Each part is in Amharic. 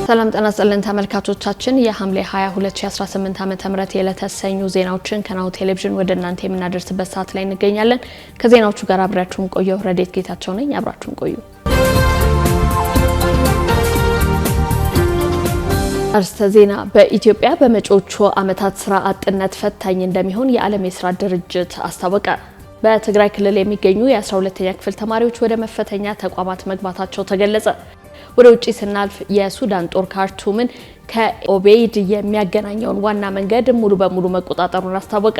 ሰላም ጤና ይስጥልን ተመልካቾቻችን የሐምሌ 22 2018 ዓ.ም የዕለተ ሰኞ ዜናዎችን ከናሁ ቴሌቪዥን ወደ እናንተ የምናደርስበት ሰዓት ላይ እንገኛለን። ከዜናዎቹ ጋር አብራችሁን ቆዩ። ረዴት ጌታቸው ነኝ። አብራችሁን ቆዩ። አርስተ ዜና በኢትዮጵያ በመጪዎቹ ዓመታት ስራ አጥነት ፈታኝ እንደሚሆን የዓለም የስራ ድርጅት አስታወቀ። በትግራይ ክልል የሚገኙ የ12ኛ ክፍል ተማሪዎች ወደ መፈተኛ ተቋማት መግባታቸው ተገለጸ። ወደ ውጪ ስናልፍ የሱዳን ጦር ካርቱምን ከኦቤይድ የሚያገናኘውን ዋና መንገድ ሙሉ በሙሉ መቆጣጠሩን አስታወቀ።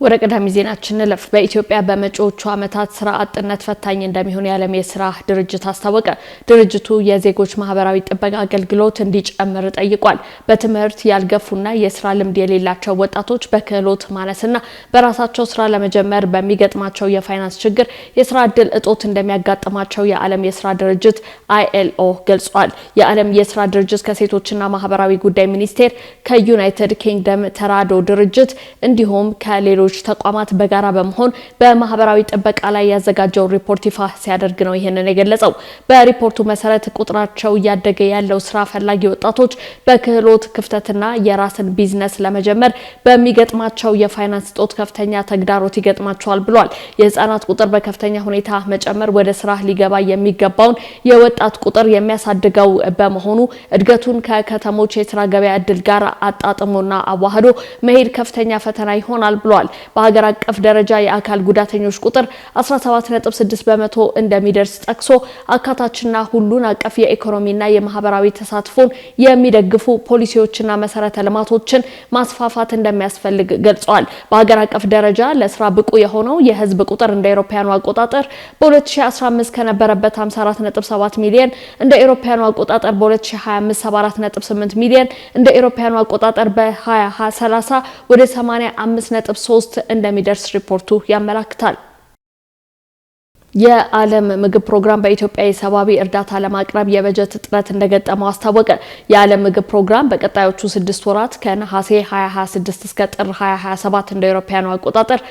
ወደ ቀዳሚ ዜናችን እንለፍ። በኢትዮጵያ በመጪዎቹ ዓመታት ስራ አጥነት ፈታኝ እንደሚሆን የዓለም የስራ ድርጅት አስታወቀ። ድርጅቱ የዜጎች ማህበራዊ ጥበቃ አገልግሎት እንዲጨምር ጠይቋል። በትምህርት ያልገፉና የስራ ልምድ የሌላቸው ወጣቶች በክህሎት ማነስና በራሳቸው ስራ ለመጀመር በሚገጥማቸው የፋይናንስ ችግር የስራ እድል እጦት እንደሚያጋጥማቸው የዓለም የስራ ድርጅት ILO ገልጿል። የዓለም የስራ ድርጅት ከሴቶችና ማህበራዊ ጉዳይ ሚኒስቴር ከዩናይትድ ኪንግደም ተራድኦ ድርጅት እንዲሁም ከሌሎች ተቋማት በጋራ በመሆን በማህበራዊ ጥበቃ ላይ ያዘጋጀው ሪፖርት ይፋ ሲያደርግ ነው ይሄንን የገለጸው። በሪፖርቱ መሰረት ቁጥራቸው እያደገ ያለው ስራ ፈላጊ ወጣቶች በክህሎት ክፍተትና የራስን ቢዝነስ ለመጀመር በሚገጥማቸው የፋይናንስ እጦት ከፍተኛ ተግዳሮት ይገጥማቸዋል ብሏል። የህፃናት ቁጥር በከፍተኛ ሁኔታ መጨመር ወደ ስራ ሊገባ የሚገባውን የወጣት ቁጥር የሚያሳድገው በመሆኑ እድገቱን ከከተሞች የስራ ገበያ እድል ጋር አጣጥሞና አዋህዶ መሄድ ከፍተኛ ፈተና ይሆናል ብሏል። በሀገር አቀፍ ደረጃ የአካል ጉዳተኞች ቁጥር 17.6% እንደሚደርስ ጠቅሶ አካታችና ሁሉን አቀፍ የኢኮኖሚና የማህበራዊ ተሳትፎን የሚደግፉ ፖሊሲዎችና መሰረተ ልማቶችን ማስፋፋት እንደሚያስፈልግ ገልጿል። በሀገር አቀፍ ደረጃ ለስራ ብቁ የሆነው የህዝብ ቁጥር እንደ አውሮፓውያኑ አቆጣጠር በ2015 ከነበረበት 54.7 ሚሊዮን እንደ አውሮፓውያኑ አቆጣጠር በ2025 74.8 ሚሊዮን እንደ አውሮፓውያኑ አቆጣጠር በ2030 ወደ 85.3 እንደሚደርስ ሪፖርቱ ያመለክታል። የዓለም ምግብ ፕሮግራም በኢትዮጵያ የሰብአዊ እርዳታ ለማቅረብ የበጀት እጥረት እንደገጠመው አስታወቀ። የዓለም ምግብ ፕሮግራም በቀጣዮቹ 6 ወራት ከነሐሴ 2026 እስከ ጥር 2027 እንደ አውሮፓውያኑ አቆጣጠር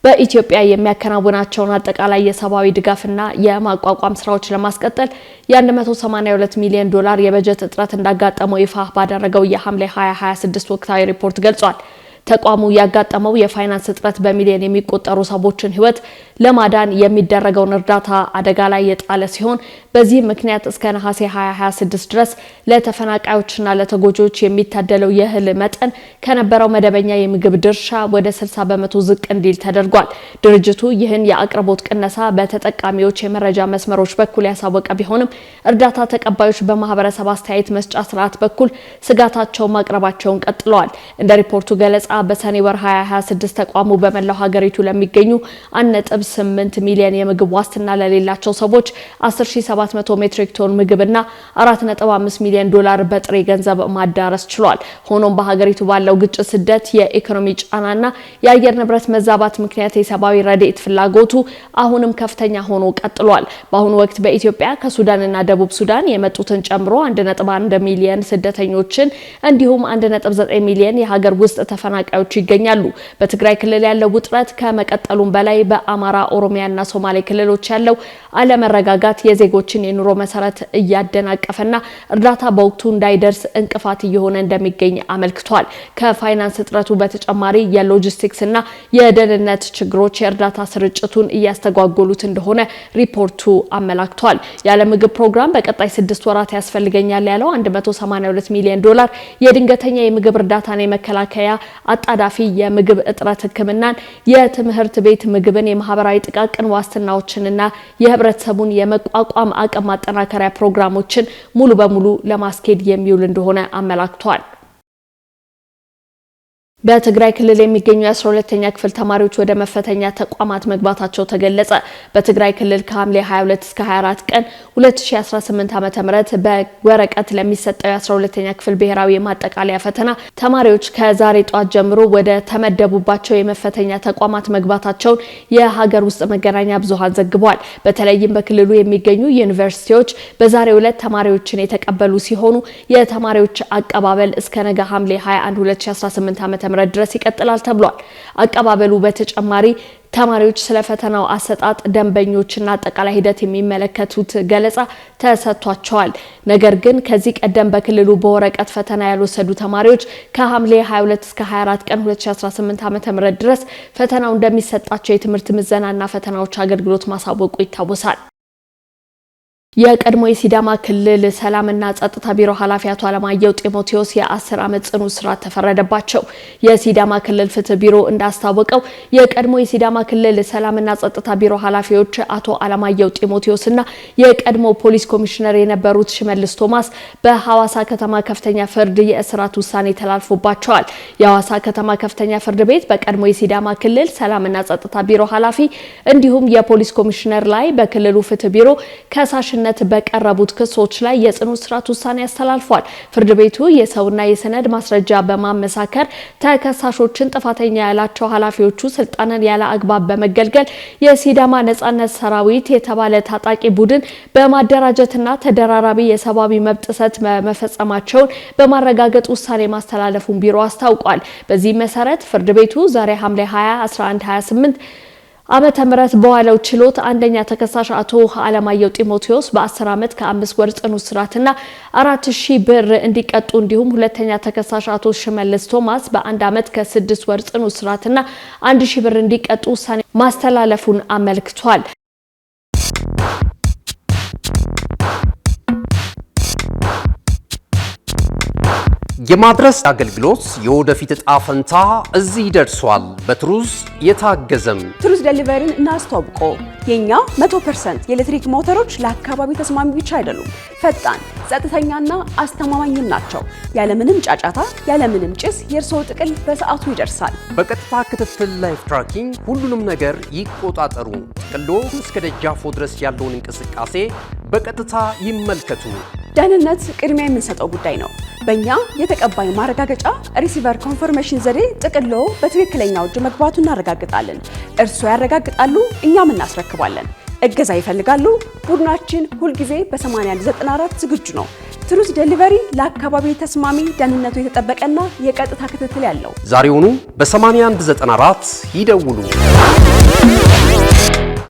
በኢትዮጵያ የሚያከናውናቸውን አጠቃላይ የሰብአዊ ድጋፍና የማቋቋም ስራዎች ለማስቀጠል የ182 ሚሊዮን ዶላር የበጀት እጥረት እንዳጋጠመው ይፋ ባደረገው የሐምሌ 2026 ወቅታዊ ሪፖርት ገልጿል። ተቋሙ ያጋጠመው የፋይናንስ እጥረት በሚሊዮን የሚቆጠሩ ሰዎችን ህይወት ለማዳን የሚደረገውን እርዳታ አደጋ ላይ የጣለ ሲሆን በዚህ ምክንያት እስከ ነሐሴ 2026 ድረስ ለተፈናቃዮችና ለተጎጂዎች የሚታደለው የእህል መጠን ከነበረው መደበኛ የምግብ ድርሻ ወደ 60% ዝቅ እንዲል ተደርጓል። ድርጅቱ ይህን የአቅርቦት ቅነሳ በተጠቃሚዎች የመረጃ መስመሮች በኩል ያሳወቀ ቢሆንም እርዳታ ተቀባዮች በማህበረሰብ አስተያየት መስጫ ስርዓት በኩል ስጋታቸውን ማቅረባቸውን ቀጥለዋል። እንደ ሪፖርቱ ገለጻ በሰኔ ወር 2026 ተቋሙ በመላው ሀገሪቱ ለሚገኙ 1.8 ሚሊዮን የምግብ ዋስትና ለሌላቸው ሰዎች 10700 ሜትሪክ ቶን ምግብና 4.5 ሚሊዮን ዶላር በጥሬ ገንዘብ ማዳረስ ችሏል። ሆኖም በሀገሪቱ ባለው ግጭት፣ ስደት፣ የኢኮኖሚ ጫናና የአየር ንብረት መዛባት ምክንያት የሰብአዊ ረድኤት ፍላጎቱ አሁንም ከፍተኛ ሆኖ ቀጥሏል። በአሁኑ ወቅት በኢትዮጵያ ከሱዳንና ደቡብ ሱዳን የመጡትን ጨምሮ 1.1 ሚሊዮን ስደተኞችን እንዲሁም 1.9 ሚሊዮን የሀገር ውስጥ ተፈናቃዮች ይገኛሉ። በትግራይ ክልል ያለው ውጥረት ከመቀጠሉም በላይ በአማራ፣ ኦሮሚያና ሶማሌ ክልሎች ያለው አለመረጋጋት የዜጎችን የኑሮ መሰረት እያደናቀፈና እርዳታ በወቅቱ እንዳይደርስ እንቅፋት እየሆነ እንደሚገኝ አመልክቷል። ከፋይናንስ እጥረቱ በተጨማሪ የሎጂስቲክስና የደህንነት ችግሮች የእርዳታ ስርጭቱን እያስተጓጎሉት እንደሆነ ሪፖርቱ አመላክቷል። የዓለም ምግብ ፕሮግራም በቀጣይ 6 ወራት ያስፈልገኛል ያለው 182 ሚሊዮን ዶላር የድንገተኛ የምግብ እርዳታና የመከላከያ አጣዳፊ የምግብ እጥረት ሕክምናን፣ የትምህርት ቤት ምግብን፣ የማህበራዊ ጥቃቅን ዋስትናዎችንና የህብረተሰቡን የመቋቋም አቅም ማጠናከሪያ ፕሮግራሞችን ሙሉ በሙሉ ለማስኬድ የሚውል እንደሆነ አመላክቷል። በትግራይ ክልል የሚገኙ የ12ኛ ክፍል ተማሪዎች ወደ መፈተኛ ተቋማት መግባታቸው ተገለጸ። በትግራይ ክልል ከሐምሌ 22 እስከ 24 ቀን 2018 ዓ.ም በወረቀት ለሚሰጠው የ12ኛ ክፍል ብሔራዊ የማጠቃለያ ፈተና ተማሪዎች ከዛሬ ጧት ጀምሮ ወደ ተመደቡባቸው የመፈተኛ ተቋማት መግባታቸውን የሀገር ውስጥ መገናኛ ብዙሃን ዘግቧል። በተለይም በክልሉ የሚገኙ ዩኒቨርሲቲዎች በዛሬው ዕለት ተማሪዎችን የተቀበሉ ሲሆኑ የተማሪዎች አቀባበል እስከ ነገ ሐምሌ 21 2018 ዓ.ም ድረስ ይቀጥላል ተብሏል። አቀባበሉ በተጨማሪ ተማሪዎች ስለ ፈተናው አሰጣጥ ደንበኞችና አጠቃላይ ሂደት የሚመለከቱት ገለጻ ተሰጥቷቸዋል። ነገር ግን ከዚህ ቀደም በክልሉ በወረቀት ፈተና ያልወሰዱ ተማሪዎች ከሐምሌ 22 እስከ 24 ቀን 2018 ዓ.ም ድረስ ፈተናው እንደሚሰጣቸው የትምህርት ምዘናና ፈተናዎች አገልግሎት ማሳወቁ ይታወሳል። የቀድሞ የሲዳማ ክልል ሰላምና ጸጥታ ቢሮ ኃላፊ አቶ አለማየሁ ጢሞቴዎስ የ10 ዓመት ጽኑ እስራት ተፈረደባቸው። የሲዳማ ክልል ፍትህ ቢሮ እንዳስታወቀው የቀድሞ የሲዳማ ክልል ሰላምና ጸጥታ ቢሮ ኃላፊዎች አቶ አለማየሁ ጢሞቴዎስና የቀድሞ ፖሊስ ኮሚሽነር የነበሩት ሽመልስ ቶማስ በሐዋሳ ከተማ ከፍተኛ ፍርድ የእስራት ውሳኔ ተላልፎባቸዋል። የሐዋሳ ከተማ ከፍተኛ ፍርድ ቤት በቀድሞ የሲዳማ ክልል ሰላምና ጸጥታ ቢሮ ኃላፊ እንዲሁም የፖሊስ ኮሚሽነር ላይ በክልሉ ፍትህ ቢሮ ከሳሽ በቀረቡት ክሶች ላይ የጽኑ እስራት ውሳኔ ያስተላልፏል። ፍርድ ቤቱ የሰውና የሰነድ ማስረጃ በማመሳከር ተከሳሾችን ጥፋተኛ ያላቸው ኃላፊዎቹ ስልጣንን ያለ አግባብ በመገልገል የሲዳማ ነጻነት ሰራዊት የተባለ ታጣቂ ቡድን በማደራጀትና ተደራራቢ የሰብአዊ መብት ጥሰት መፈጸማቸውን በማረጋገጥ ውሳኔ ማስተላለፉን ቢሮ አስታውቋል። በዚህ መሰረት ፍርድ ቤቱ ዛሬ ሐምሌ 20 11 28 ዓመተ ምህረት በዋለው ችሎት አንደኛ ተከሳሽ አቶ አለማየሁ ጢሞቴዎስ በ10 ዓመት ከ5 ወር ጽኑ እስራትና 4000 ብር እንዲቀጡ እንዲሁም ሁለተኛ ተከሳሽ አቶ ሽመልስ ቶማስ በ1 ዓመት ከ6 ወር ጽኑ እስራትና 1000 ብር እንዲቀጡ ውሳኔ ማስተላለፉን አመልክቷል። የማድረስ አገልግሎት የወደፊት ዕጣ ፈንታ እዚህ ደርሷል። በትሩዝ የታገዘም ትሩዝ ዴሊቨሪን እናስተዋውቆ። የኛ 100% የኤሌክትሪክ ሞተሮች ለአካባቢ ተስማሚ ብቻ አይደሉም፣ ፈጣን፣ ጸጥተኛና አስተማማኝም ናቸው። ያለምንም ጫጫታ፣ ያለምንም ጭስ የእርስዎ ጥቅል በሰዓቱ ይደርሳል። በቀጥታ ክትትል ላይፍ ትራኪንግ ሁሉንም ነገር ይቆጣጠሩ። ጥቅሎ እስከ ደጃፎ ድረስ ያለውን እንቅስቃሴ በቀጥታ ይመልከቱ። ደህንነት ቅድሚያ የምንሰጠው ጉዳይ ነው። በእኛ የተቀባይ ማረጋገጫ ሪሲቨር ኮንፈርሜሽን ዘዴ ጥቅሎ በትክክለኛው እጅ መግባቱ እናረጋግጣለን። እርስዎ ያረጋግጣሉ፣ እኛም እናስረክባለን። እገዛ ይፈልጋሉ? ቡድናችን ሁልጊዜ በ8194 ዝግጁ ነው። ትሩዝ ዴሊቨሪ ለአካባቢ ተስማሚ፣ ደህንነቱ የተጠበቀና የቀጥታ ክትትል ያለው። ዛሬውኑ በ8194 ይደውሉ።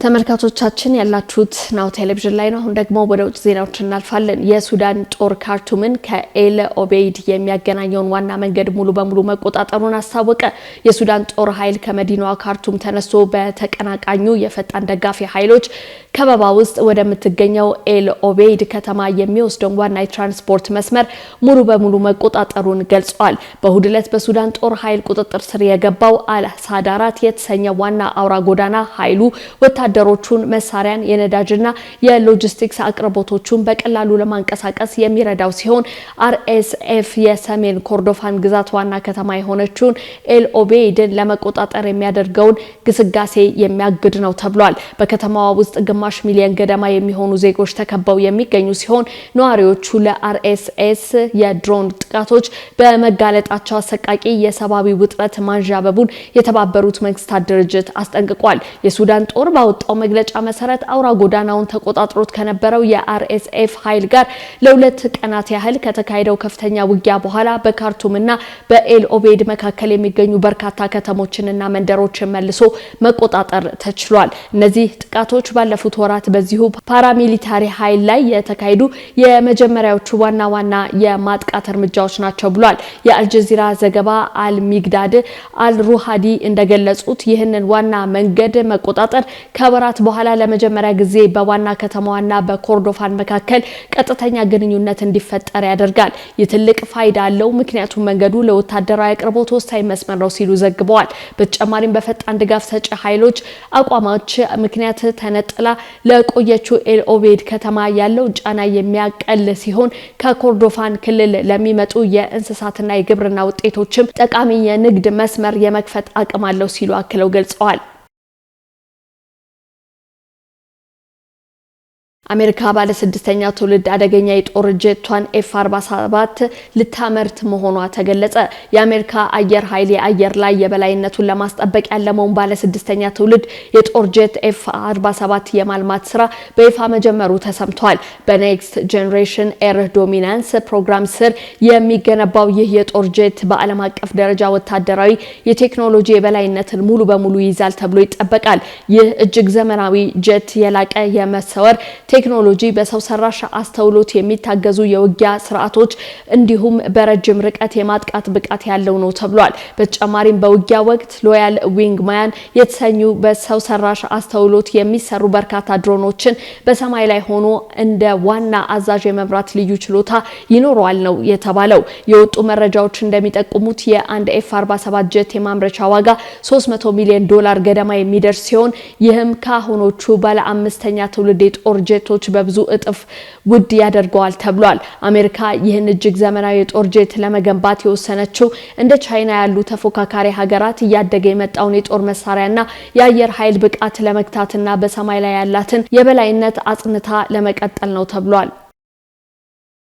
ተመልካቾቻችን ያላችሁት ናሁ ቴሌቪዥን ላይ ነው። አሁን ደግሞ ወደ ውጭ ዜናዎች እናልፋለን። የሱዳን ጦር ካርቱምን ከኤል ኦቤይድ የሚያገናኘውን ዋና መንገድ ሙሉ በሙሉ መቆጣጠሩን አስታወቀ። የሱዳን ጦር ኃይል ከመዲናዋ ካርቱም ተነስቶ በተቀናቃኙ የፈጣን ደጋፊ ኃይሎች ከበባ ውስጥ ወደምትገኘው ኤል ኦቤይድ ከተማ የሚወስደውን ዋና የትራንስፖርት መስመር ሙሉ በሙሉ መቆጣጠሩን ገልጿል። በእሁድ ዕለት በሱዳን ጦር ኃይል ቁጥጥር ስር የገባው አልሳዳራት የተሰኘ ዋና አውራ ጎዳና ኃይሉ ወታደሮቹን መሳሪያን፣ የነዳጅና የሎጂስቲክስ አቅርቦቶቹን በቀላሉ ለማንቀሳቀስ የሚረዳው ሲሆን አርኤስኤፍ የሰሜን ኮርዶፋን ግዛት ዋና ከተማ የሆነችውን ኤል ኦቤይድን ለመቆጣጠር የሚያደርገውን ግስጋሴ የሚያግድ ነው ተብሏል። በከተማዋ ውስጥ ግማሽ ሚሊዮን ገደማ የሚሆኑ ዜጎች ተከበው የሚገኙ ሲሆን ነዋሪዎቹ ለአርኤስኤስ የድሮን ጥቃቶች በመጋለጣቸው አሰቃቂ የሰብአዊ ውጥረት ማንዣበቡን የተባበሩት መንግስታት ድርጅት አስጠንቅቋል። የሱዳን ጦር ባወጣው መግለጫ መሰረት አውራ ጎዳናውን ተቆጣጥሮት ከነበረው የአርኤስኤፍ ኃይል ጋር ለሁለት ቀናት ያህል ከተካሄደው ከፍተኛ ውጊያ በኋላ በካርቱምና በኤል ኦቤይድ መካከል የሚገኙ በርካታ ከተሞችንና መንደሮችን መልሶ መቆጣጠር ተችሏል። እነዚህ ጥቃቶች ባለፉት ወራት በዚሁ ፓራሚሊታሪ ኃይል ላይ የተካሄዱ የመጀመሪያዎቹ ዋና የማጥቃት እርምጃዎች ናቸው ብሏል። የአልጀዚራ ዘገባ አልሚግዳድ አልሩሃዲ እንደገለጹት ይህንን ዋና መንገድ መቆጣጠር ከወራት በኋላ ለመጀመሪያ ጊዜ በዋና ከተማዋና በኮርዶፋን መካከል ቀጥተኛ ግንኙነት እንዲፈጠር ያደርጋል። ይህ ትልቅ ፋይዳ አለው፣ ምክንያቱም መንገዱ ለወታደራዊ አቅርቦት ወሳኝ መስመር ነው ሲሉ ዘግበዋል። በተጨማሪም በፈጣን ድጋፍ ሰጪ ኃይሎች አቋሞች ምክንያት ተነጥላ ለቆየችው ኤል ኦቤይድ ከተማ ያለው ጫና የሚያቀል ሲሆን ከኮርዶፋን ክልል ለሚመጡ የእንስሳትና የግብርና ውጤቶችም ጠቃሚ የንግድ መስመር የመክፈት አቅም አለው ሲሉ አክለው ገልጸዋል። አሜሪካ ባለ ስድስተኛ ትውልድ አደገኛ የጦር ጄቷን F-47 ልታመርት መሆኗ ተገለጸ። የአሜሪካ አየር ኃይል የአየር ላይ የበላይነቱን ለማስጠበቅ ያለመውን ባለ ስድስተኛ ትውልድ የጦር ጄት F-47 የማልማት ስራ በይፋ መጀመሩ ተሰምቷል። በኔክስት ጄኔሬሽን ኤር ዶሚናንስ ፕሮግራም ስር የሚገነባው ይህ የጦር ጄት በዓለም አቀፍ ደረጃ ወታደራዊ የቴክኖሎጂ የበላይነትን ሙሉ በሙሉ ይይዛል ተብሎ ይጠበቃል። ይህ እጅግ ዘመናዊ ጄት የላቀ የመሰወር ቴክኖሎጂ በሰው ሰራሽ አስተውሎት የሚታገዙ የውጊያ ስርዓቶች እንዲሁም በረጅም ርቀት የማጥቃት ብቃት ያለው ነው ተብሏል። በተጨማሪም በውጊያ ወቅት ሎያል ዊንግማን የተሰኙ በሰው ሰራሽ አስተውሎት የሚሰሩ በርካታ ድሮኖችን በሰማይ ላይ ሆኖ እንደ ዋና አዛዥ የመብራት ልዩ ችሎታ ይኖረዋል ነው የተባለው። የወጡ መረጃዎች እንደሚጠቁሙት የአንድ F-47 ጄት የማምረቻ ዋጋ $300 ሚሊዮን ገደማ የሚደርስ ሲሆን ይህም ከአሁኖቹ ባለ አምስተኛ ትውልድ የጦር ጄቶች በብዙ እጥፍ ውድ ያደርገዋል ተብሏል። አሜሪካ ይህን እጅግ ዘመናዊ የጦር ጄት ለመገንባት የወሰነችው እንደ ቻይና ያሉ ተፎካካሪ ሀገራት እያደገ የመጣውን የጦር መሳሪያና የአየር ኃይል ብቃት ለመግታትና በሰማይ ላይ ያላትን የበላይነት አጽንታ ለመቀጠል ነው ተብሏል።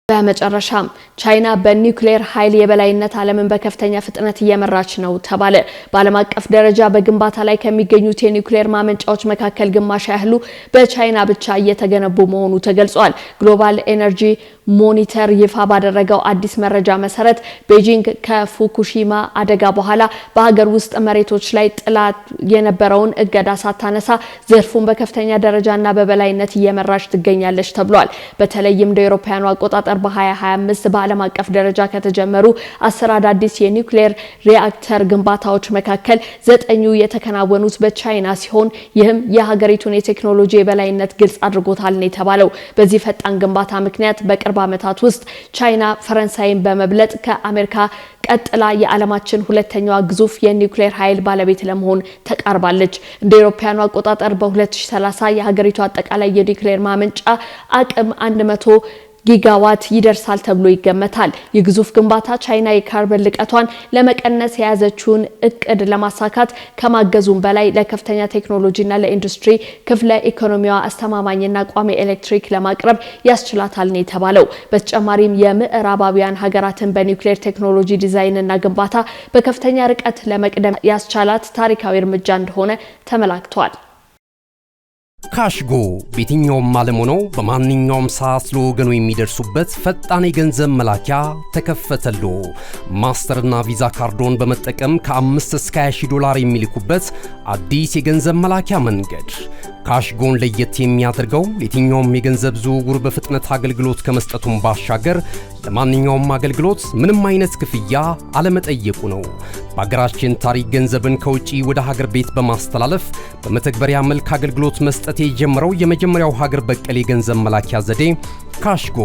በመጨረሻም ቻይና በኒውክሌር ኃይል የበላይነት ዓለምን በከፍተኛ ፍጥነት እየመራች ነው ተባለ። በዓለም አቀፍ ደረጃ በግንባታ ላይ ከሚገኙት የኒውክሌር ማመንጫዎች መካከል ግማሽ ያህሉ በቻይና ብቻ እየተገነቡ መሆኑ ተገልጿል። ግሎባል ኤነርጂ ሞኒተር ይፋ ባደረገው አዲስ መረጃ መሰረት ቤጂንግ ከፉኩሺማ አደጋ በኋላ በሀገር ውስጥ መሬቶች ላይ ጥላት የነበረውን እገዳ ሳታነሳ ዘርፉን በከፍተኛ ደረጃና በበላይነት እየመራች ትገኛለች ተብሏል። በተለይም እንደ አውሮፓውያኑ አቆጣጠር በ2025 በዓለም አቀፍ ደረጃ ከተጀመሩ 10 አዳዲስ የኒውክሌር ሪአክተር ግንባታዎች መካከል 9ኙ የተከናወኑት በቻይና ሲሆን ይህም የሀገሪቱን የቴክኖሎጂ የበላይነት ግልጽ አድርጎታል ነው የተባለው። በዚህ ፈጣን ግንባታ ምክንያት በቅርብ ዓመታት ውስጥ ቻይና ፈረንሳይን በመብለጥ ከአሜሪካ ቀጥላ የዓለማችን ሁለተኛዋ ግዙፍ የኒውክሌር ኃይል ባለቤት ለመሆን ተቃርባለች። እንደ አውሮፓውያኑ አቆጣጠር በ2030 የሀገሪቱ አጠቃላይ የኒውክሌር ማመንጫ አቅም 100 ጊጋዋት ይደርሳል ተብሎ ይገመታል። የግዙፍ ግንባታ ቻይና የካርበን ልቀቷን ለመቀነስ የያዘችውን እቅድ ለማሳካት ከማገዙም በላይ ለከፍተኛ ቴክኖሎጂና ለኢንዱስትሪ ክፍለ ኢኮኖሚዋ አስተማማኝና ቋሚ ኤሌክትሪክ ለማቅረብ ያስችላታል ነው የተባለው። በተጨማሪም የምዕራባውያን ሀገራትን በኒውክሌር ቴክኖሎጂ ዲዛይንና ግንባታ በከፍተኛ ርቀት ለመቅደም ያስቻላት ታሪካዊ እርምጃ እንደሆነ ተመላክቷል። ካሽጎ በየትኛውም ዓለም ሆነው በማንኛውም ሰዓት ለወገኑ የሚደርሱበት ፈጣን የገንዘብ መላኪያ ተከፈተሎ። ማስተርና ቪዛ ካርዶን በመጠቀም ከ5 እስከ $20 የሚልኩበት አዲስ የገንዘብ መላኪያ መንገድ። ካሽጎን ለየት የሚያደርገው የትኛውም የገንዘብ ዝውውር በፍጥነት አገልግሎት ከመስጠቱም ባሻገር ለማንኛውም አገልግሎት ምንም አይነት ክፍያ አለመጠየቁ ነው። በሀገራችን ታሪክ ገንዘብን ከውጪ ወደ ሀገር ቤት በማስተላለፍ በመተግበሪያ መልክ አገልግሎት መስጠት የጀመረው የመጀመሪያው ሀገር በቀል የገንዘብ መላኪያ ዘዴ ካሽጎ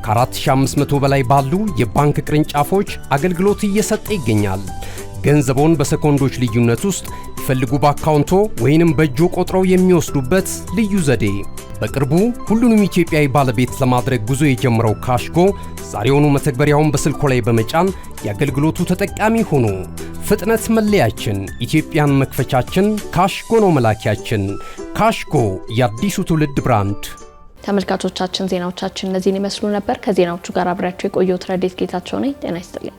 ከ4500 በላይ ባሉ የባንክ ቅርንጫፎች አገልግሎት እየሰጠ ይገኛል። ገንዘቦን በሰኮንዶች ልዩነት ውስጥ ይፈልጉ በአካውንቶ ወይንም በእጆ ቆጥረው የሚወስዱበት ልዩ ዘዴ። በቅርቡ ሁሉንም ኢትዮጵያዊ ባለቤት ለማድረግ ጉዞ የጀመረው ካሽጎ ዛሬውኑ መተግበሪያውን በስልኮ ላይ በመጫን የአገልግሎቱ ተጠቃሚ ሆኑ። ፍጥነት መለያችን፣ ኢትዮጵያን መክፈቻችን፣ ካሽጎ ነው መላኪያችን። ካሽጎ የአዲሱ ትውልድ ብራንድ። ተመልካቾቻችን ዜናዎቻችን እነዚህን ይመስሉ ነበር። ከዜናዎቹ ጋር አብራችሁ የቆየሁት ረዴት ጌታቸው ነኝ። ጤና ይስጥልኝ።